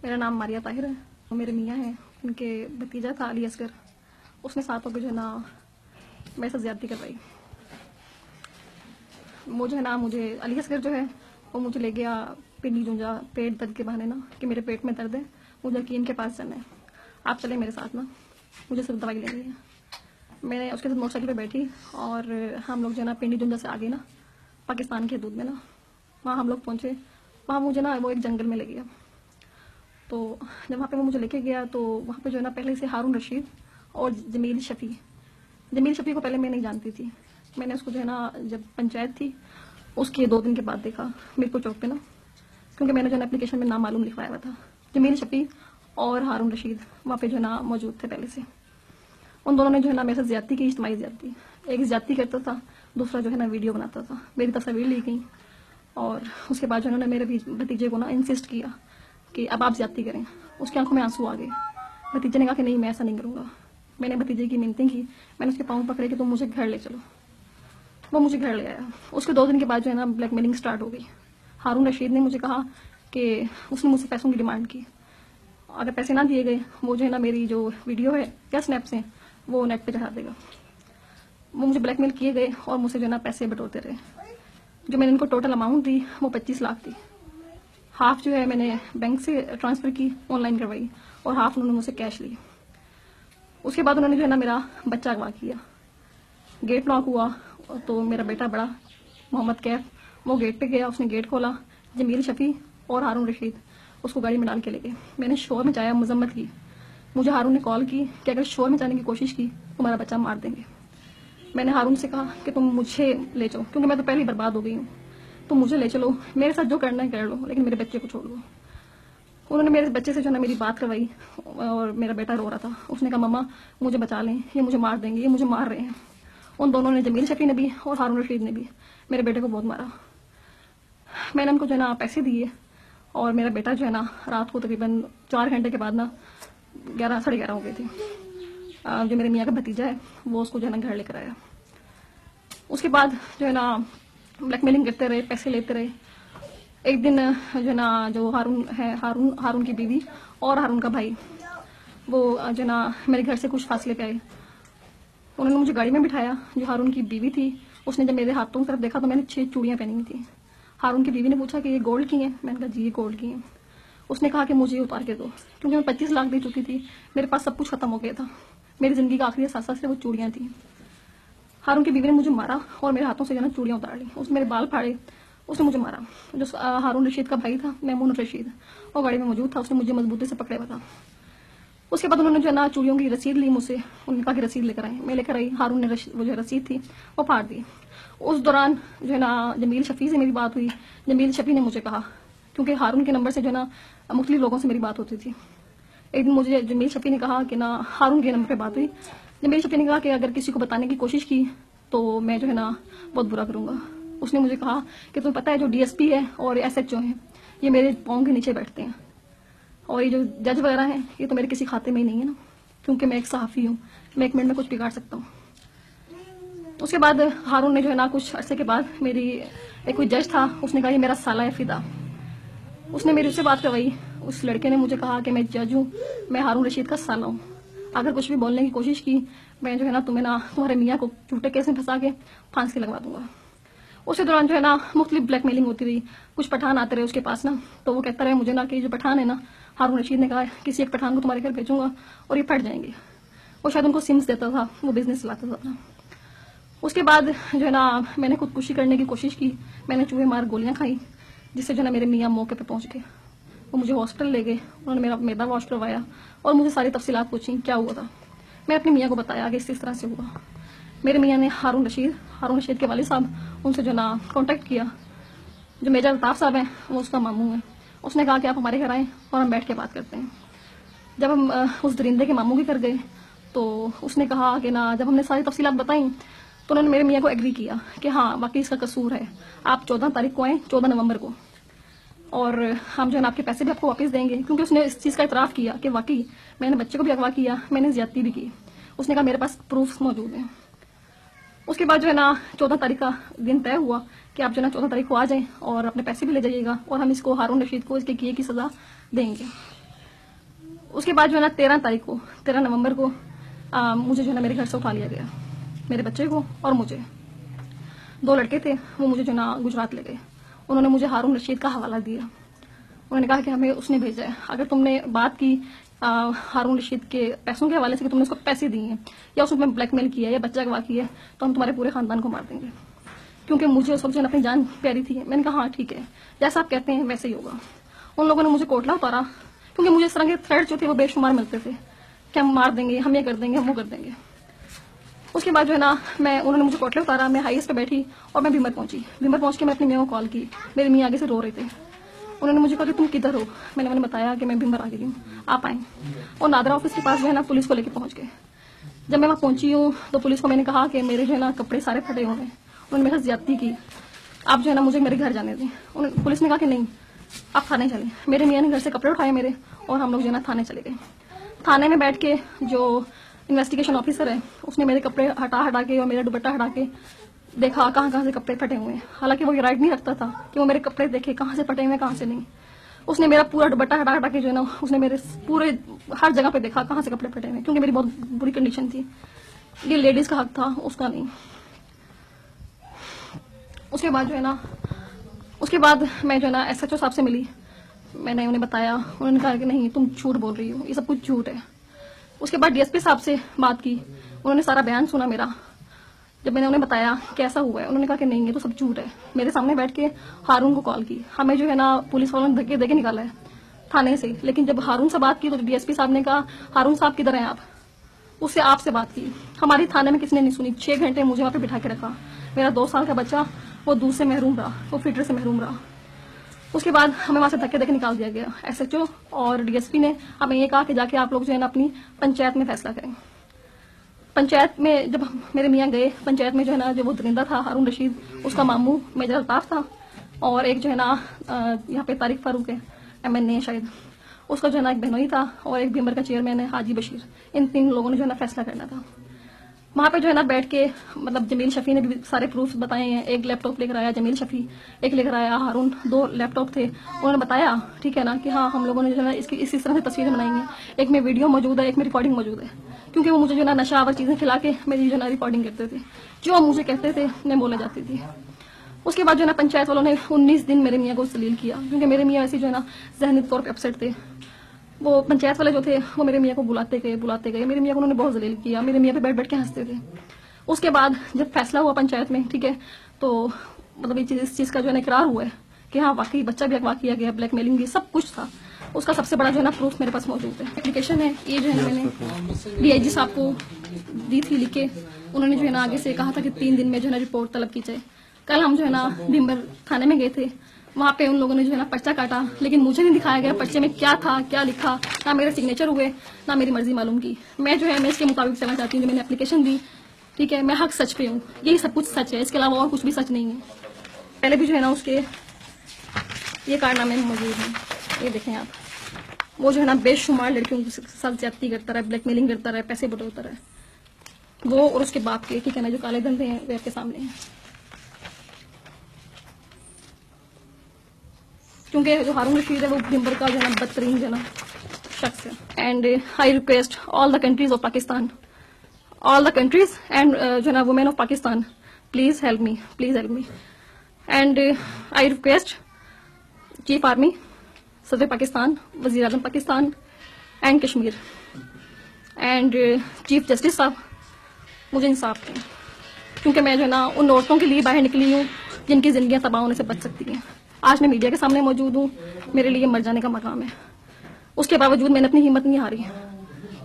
मेरा नाम मारिया ताहिर है। मेरे मियाँ हैं, उनके भतीजा था अली असगर। उसने 7 होकर जो है ना मेरे साथ ज्यादती करवाई। वो जो है ना मुझे अली असगर जो है वो मुझे ले गया पिंडी जूंजा पेट दर्द के बहाने ना कि मेरे पेट में दर्द है, मुझे हकीम के पास जाना है, आप चले मेरे साथ ना, मुझे सिर्फ दवाई लेनी है। मैंने उसके साथ मोटरसाइकिल पे बैठी और हम लोग जो है ना पिंडी जूंजा से आगे ना पाकिस्तान के हदूद में ना वहाँ हम लोग पहुँचे। वहाँ मुझे ना वो एक जंगल में ले गया। तो जब वहाँ पे वो मुझे लेके गया तो वहाँ पे जो है ना पहले से हारून रशीद और जमील शफ़ी को पहले मैं नहीं जानती थी। मैंने उसको जो है ना जब पंचायत थी उसके 2 दिन के बाद देखा मीरपुर चौक पे ना, क्योंकि मैंने जो है ना एप्लीकेशन में नाम मालूम लिखवाया हुआ था। जमील शफ़ी और हारून रशीद वहाँ पे जो है ना मौजूद थे पहले से। उन दोनों ने जो है ना मेरे साथ ज्यादती की, इज्तिमाई ज्यादती। एक ज्यादती करता था, दूसरा जो है ना वीडियो बनाता था, मेरी तस्वीर ली गई। और उसके बाद जो उन्होंने मेरे भतीजे को ना इंसिस्ट किया कि अब आप ज्यादती करें। उसकी आंखों में आंसू आ गए। भतीजे ने कहा कि नहीं, मैं ऐसा नहीं करूँगा। मैंने भतीजे की मिन्नतें की, मैंने उसके पाँव पकड़े कि तुम मुझे घर ले चलो। वो मुझे घर ले आया। उसके 2 दिन के बाद जो है ना ब्लैकमेलिंग स्टार्ट हो गई। हारून रशीद ने मुझे कहा कि उसने मुझसे पैसों की डिमांड की, अगर पैसे ना दिए गए वो जो है ना मेरी जो वीडियो है या स्नैप्स हैं वो नेट पे चढ़ा देगा। वो मुझे ब्लैकमेल किए गए और मुझसे जो है ना पैसे बटोरते रहे। जो मैंने इनको टोटल अमाउंट दी वो 25 लाख थी। हाफ जो है मैंने बैंक से ट्रांसफ़र की, ऑनलाइन करवाई, और हाफ उन्होंने मुझसे कैश ली। उसके बाद उन्होंने जो है ना मेरा बच्चा अगवा किया। गेट लॉक हुआ तो मेरा बेटा बड़ा मोहम्मद कैफ वो गेट पे गया, उसने गेट खोला। जमील शफ़ी और हारून रशीद उसको गाड़ी में डाल के ले गए। मैंने शोर मचाया, मजम्मत की। मुझे हारून ने कॉल की कि अगर शोर मचाने की कोशिश की तो तुम्हारा बच्चा मार देंगे। मैंने हारून से कहा कि तुम मुझे ले जाओ, क्योंकि मैं तो पहले ही बर्बाद हो गई हूँ। तुम मुझे ले चलो, मेरे साथ जो करना है कर लो, लेकिन मेरे बच्चे को छोड़ दो। उन्होंने मेरे बच्चे से जो है ना मेरी बात करवाई और मेरा बेटा रो रहा था। उसने कहा मम्मा मुझे बचा लें, ये मुझे मार देंगे, ये मुझे मार रहे हैं। उन दोनों ने, जमील शफ़ी ने भी और हारून रशीद ने भी, मेरे बेटे को बहुत मारा। मैंने उनको जो है ना पैसे दिए और मेरा बेटा जो है ना रात को तकरीबन 4 घंटे के बाद ना 11 साढ़े 11 हो गए थे। जो मेरे मियाँ का भतीजा है वो उसको जो है ना घर लेकर आया। उसके बाद जो है ना ब्लैकमेलिंग करते रहे, पैसे लेते रहे। एक दिन जो है ना जो हारून है, हारून की बीवी और हारून का भाई, वो जो है ना मेरे घर से कुछ फासले पे आए। उन्होंने मुझे गाड़ी में बिठाया। जो हारून की बीवी थी उसने जब मेरे हाथों की तरफ देखा तो मैंने 6 चूड़ियाँ पहनी हुई थी। हारून की बीवी ने पूछा कि ये गोल्ड की हैं? मैंने कहा जी ये गोल्ड की हैं। उसने कहा कि मुझे उतार के दो, क्योंकि मैं 25 लाख दे चुकी थी, मेरे पास सब कुछ खत्म हो गया था। मेरी जिंदगी का आखिरी एहसास सिर्फ वो चूड़ियाँ थी। हारून की बीवी ने मुझे मारा और मेरे हाथों से जो है ना चूड़ियाँ उतार ली। उसने मेरे बाल फाड़े, उसने मुझे मारा। जो हारून रशीद का भाई था, मैमून रशीद, वो गाड़ी में मौजूद था, उसने मुझे मजबूती से पकड़े हुआ था। उसके बाद उन्होंने जो है ना चूड़ियों की रसीद ली मुझसे। उन्होंने कहा कि रसीद लेकर आए। मैं लेकर आई। हारून ने वो जो रसीद थी वो फाड़ दी। उस दौरान जो है ना जमील शफ़ी से मेरी बात हुई। जमील शफ़ी ने मुझे कहा, क्योंकि हारून के नंबर से जो है ना मुख्तलिफ लोगों से मेरी बात होती थी। एक दिन मुझे जमील शफ़ी ने कहा कि ना हारून के नंबर पे बात हुई। जमील शफ़ी ने कहा कि अगर किसी को बताने की कोशिश की तो मैं जो है ना बहुत बुरा करूँगा। उसने मुझे कहा कि तुम्हें पता है जो DSP है और SHO हैं ये मेरे पाँव के नीचे बैठते हैं, और ये जो जज वगैरह हैं ये तो मेरे किसी खाते में ही नहीं है ना, क्योंकि मैं एक सहाफ़ी हूँ, मैं 1 मिनट में कुछ बिगाड़ सकता हूँ। उसके बाद हारून ने जो है ना कुछ अरसे के बाद मेरी एक कोई जज था, उसने कहा ये मेरा साला है फिदा। उसने मेरे से बात करवाई। उस लड़के ने मुझे कहा कि मैं जज हूँ, मैं हारून रशीद का साला हूँ, अगर कुछ भी बोलने की कोशिश की मैं जो है ना तुम्हें ना तुम्हारे मियाँ को झूठे केस में फंसा के फांसी लगवा दूंगा। उसी दौरान जो है ना मुख्तलिफ ब्लैकमेलिंग होती रही। कुछ पठान आते रहे उसके पास ना, तो वो कहता रहे मुझे ना कि जो पठान है ना, हारून रशीद ने कहा किसी एक पठान को तुम्हारे घर भेजूंगा और ये फट जाएंगे। वो शायद उनको सिम्स देता था, वो बिजनेस चलाता था ना। उसके बाद जो है ना मैंने खुदकुशी करने की कोशिश की। मैंने चूहे मार गोलियां खाई, जिससे जो है ना मेरे मियाँ मौके पे पहुंच गए। वो मुझे हॉस्पिटल ले गए, उन्होंने मेरा मैदा वॉश करवाया और मुझे सारी तफसीलात पूछी क्या हुआ था। मैं अपनी मियाँ को बताया कि इस तरह से हुआ। मेरे मियाँ ने हारून रशीद के वालिद साहब उनसे जो ना कांटेक्ट किया। जो मेजर अल्ताफ साहब हैं वो उसका मामू है। उसने कहा कि आप हमारे घर आएँ और हम बैठ के बात करते हैं। जब हम उस दरिंदे के मामू के घर गए तो उसने कहा कि ना, जब हमने सारी तफसीलात बताई तो उन्होंने मेरे मियाँ को एग्री किया कि हाँ वाकई इसका कसूर है, आप 14 तारीख को आएँ, 14 नवंबर को, और हम जो है ना आपके पैसे भी आपको वापस देंगे। क्योंकि उसने इस चीज़ का इतराफ़ किया कि वाकई मैंने बच्चे को भी अगवा किया, मैंने ज्यादती भी की। उसने कहा मेरे पास प्रूफ्स मौजूद हैं। उसके बाद जो है ना 14 तारीख का दिन तय हुआ कि आप जो है ना 14 तारीख को आ जाएं और अपने पैसे भी ले जाइएगा और हम इसको हारून रशीद को इसके किए की सज़ा देंगे। उसके बाद जो है ना 13 नवंबर को मुझे जो है ना मेरे घर से उठा लिया गया, मेरे बच्चे को और मुझे। 2 लड़के थे, वो मुझे जो है ना गुजरात ले गए। उन्होंने मुझे हारून रशीद का हवाला दिया। उन्होंने कहा कि हमें उसने भेजा है, अगर तुमने बात की हारून रशीद के पैसों के हवाले से कि तुमने उसको पैसे दिए हैं या उसने ब्लैकमेल किया है या बच्चा गवा किया है, तो हम तुम्हारे पूरे खानदान को मार देंगे। क्योंकि मुझे उस वक्त जो है ना अपनी जान प्यारी थी। मैंने कहा हाँ ठीक है, जैसा आप कहते हैं वैसे ही होगा। उन लोगों ने मुझे कोटला उतारा, क्योंकि मुझे इस तरह के थ्रेड जो थे वो बेशुमार मिलते थे कि हम मार देंगे, हम ये कर देंगे, हम वो कर देंगे। उसके बाद जो है ना उन्होंने मुझे कोटले उतारा, मैं हाईएस्ट पे बैठी और मैं भीमर पहुंची। भीमर पहुंच के मैं अपनी मियाँ को कॉल की, मेरी मियाँ आगे से रो रहे थे। उन्होंने मुझे कहा कि तुम किधर हो? मैंने बताया कि मैं भीमर आ गई हूँ, आप आए। और नादरा ऑफिस के पास जो है ना पुलिस को लेके पहुंच गए। जब मैं वहाँ पहुंची हूँ तो पुलिस को मैंने कहा कि मेरे जो है ना कपड़े सारे फटे हुए हैं। उन्होंने मेरे साथ ज्यादती की, आप जो है ना मुझे मेरे घर जाने दें। पुलिस ने कहा कि नहीं, आप थाने चले। मेरे मियाँ ने घर से कपड़े उठाए मेरे और हम लोग जो है ना थाने चले गए। थाने में बैठ के जो इन्वेस्टिगेशन ऑफिसर है उसने मेरे कपड़े हटा के और मेरा दुपट्टा हटा के देखा कहाँ से कपड़े फटे हुए हैं। हालांकि वो ये राइट नहीं रखता था कि वो मेरे कपड़े देखे कहाँ से फटे हुए कहाँ से नहीं। उसने मेरा पूरा दुपट्टा हटा के जो है ना उसने मेरे पूरे हर जगह पे देखा कहाँ से कपड़े फटे हुए, क्योंकि मेरी बहुत बुरी कंडीशन थी। ये लेडीज का हक था, उसका नहीं। उसके बाद जो है ना मैं जो है ना SHO साहब से मिली। मैंने उन्हें बताया, उन्होंने कहा कि नहीं तुम झूठ बोल रही हो, ये सब कुछ झूठ है। उसके बाद DSP साहब से बात की, उन्होंने सारा बयान सुना मेरा। जब मैंने उन्हें बताया कैसा हुआ है, उन्होंने कहा कि नहीं ये तो सब झूठ है। मेरे सामने बैठ के हारून को कॉल की। हमें जो है ना पुलिस वालों ने धक्के देके निकाला है थाने से, लेकिन जब हारून से बात की तो DSP साहब ने कहा हारून साहब किधर हैं आप? उससे आपसे बात की। हमारी थाने में किसने नहीं सुनी। 6 घंटे मुझे वहां पे बिठा के रखा। मेरा 2 साल का बच्चा वो दूध से महरूम रहा, वो फीडर से महरूम रहा। उसके बाद हमें वहां से धक्के देके निकाल दिया गया। SHO और DSP ने हमें ये कहा कि जाके आप लोग जो है ना अपनी पंचायत में फैसला करें। पंचायत में जब मेरे मियाँ गए, पंचायत में जो है ना जो वो दरिंदा था हारून रशीद, उसका मामू मेजर अल्ताफ था, और एक जो है ना यहाँ पे तारिक फारूक है, MNA शायद, उसका जो है ना एक बहनोई था, और एक भीमर का चेयरमैन है हाजी बशीर। इन 3 लोगों ने जो है ना फैसला करना था। वहां पे जो है ना बैठ के मतलब जमील शफी ने भी सारे प्रूफ बताए हैं। एक लैपटॉप लेकर आया जमील शफी, एक लेकर आया हारून, 2 लैपटॉप थे। उन्होंने बताया ठीक है ना कि हाँ हम लोगों ने जो है ना इसकी इसी तरह से तस्वीरें बनाई हैं। एक में वीडियो मौजूद है, एक में रिकॉर्डिंग मौजूद है, क्योंकि वो मुझे जो है ना नशावर चीजें खिला के मेरी जो है ना रिकॉर्डिंग करते थे। जो मुझे कहते थे मैं बोले जाती थी। उसके बाद जो है ना पंचायत वालों ने 19 दिन मेरे मियाँ को जलील किया, क्योंकि मेरे मियाँ ऐसे जो है ना जहनी तौर पर अपसेट थे। वो पंचायत वाले जो थे वो मेरे मियाँ को बुलाते गए। मेरे मियाँ को उन्होंने बहुत जलील किया, मेरे मियाँ पे बैठ के हंसते थे। उसके बाद जब फैसला हुआ पंचायत में, ठीक है, तो मतलब इस चीज का जो है ना इकरार हुआ है कि हाँ वाकई बच्चा भी अगवा किया गया, ब्लैकमेलिंग भी सब कुछ था। उसका सबसे बड़ा जो है ना प्रूफ मेरे पास मौजूद है। एप्लीकेशन है ये जो है ना मैंने DIG साहब को दी थी लिख के। उन्होंने जो है ना आगे से कहा था कि 3 दिन में जो है ना रिपोर्ट तलब की जाए। कल हम जो है ना भीमर थाने में गए थे, वहां पे उन लोगों ने जो है ना पर्चा काटा, लेकिन मुझे नहीं दिखाया गया पर्चे में क्या था क्या लिखा, ना मेरे सिग्नेचर हुए ना मेरी मर्जी मालूम की। मैं जो है मैं इसके मुताबिक चलना चाहती हूँ जो मैंने एप्लीकेशन दी, ठीक है। मैं हक सच पे हूँ, यही सब कुछ सच है, इसके अलावा और कुछ भी सच नहीं है। पहले भी जो है ना उसके ये कारनामे मौजूद हैं, ये देखें आप। वो जो है ना बेशुमार लड़कियों के साथ ज्यादती करता रहा, ब्लैकमेलिंग करता रहा, पैसे बटोरता रहा। वो और उसके बाप के, ठीक है ना, जो काले धंधे हैं वे आपके सामने हैं। क्योंकि जो हारून रशीद है वो भीमर का जो है ना बदतरीन जो है ना शख्स है। And I request all the countries of Pakistan, all the countries and जो है ना women of Pakistan, please help me and I request Chief Army, Sadr Pakistan, Wazir Azam Pakistan and Kashmir and Chief Justice साहब मुझे इंसाफ दें, क्योंकि मैं जो है ना उन औरतों के लिए बाहर निकली हूँ जिनकी जिंदगियां तबाह होने से बच सकती हैं। आज मैं मीडिया के सामने मौजूद हूँ, मेरे लिए मर जाने का मकाम है। उसके बावजूद मैंने अपनी हिम्मत नहीं हारी।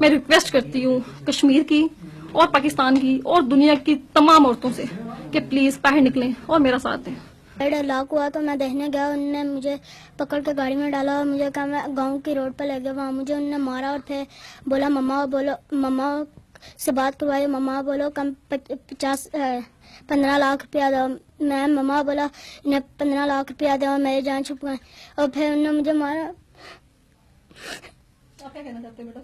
मैं रिक्वेस्ट करती हूँ कश्मीर की और पाकिस्तान की और दुनिया की तमाम औरतों से कि प्लीज बाहर निकलें और मेरा साथ दें। लाक हुआ तो मैं देखने गया, उनने मुझे पकड़ के गाड़ी में डाला और मुझे कहा मैं गांव की रोड पर ले गया। वहाँ मुझे उनने मारा और फिर बोला मम्मा से बात करवाई। मम्मा बोलो कम 15 लाख रुपया दो। मैं मम्मा बोला इन्हें 15 लाख रुपया दो और मेरी जान छुप गई, और फिर उन्होंने मुझे मारा। आप क्या कहना चाहते हो बेटा?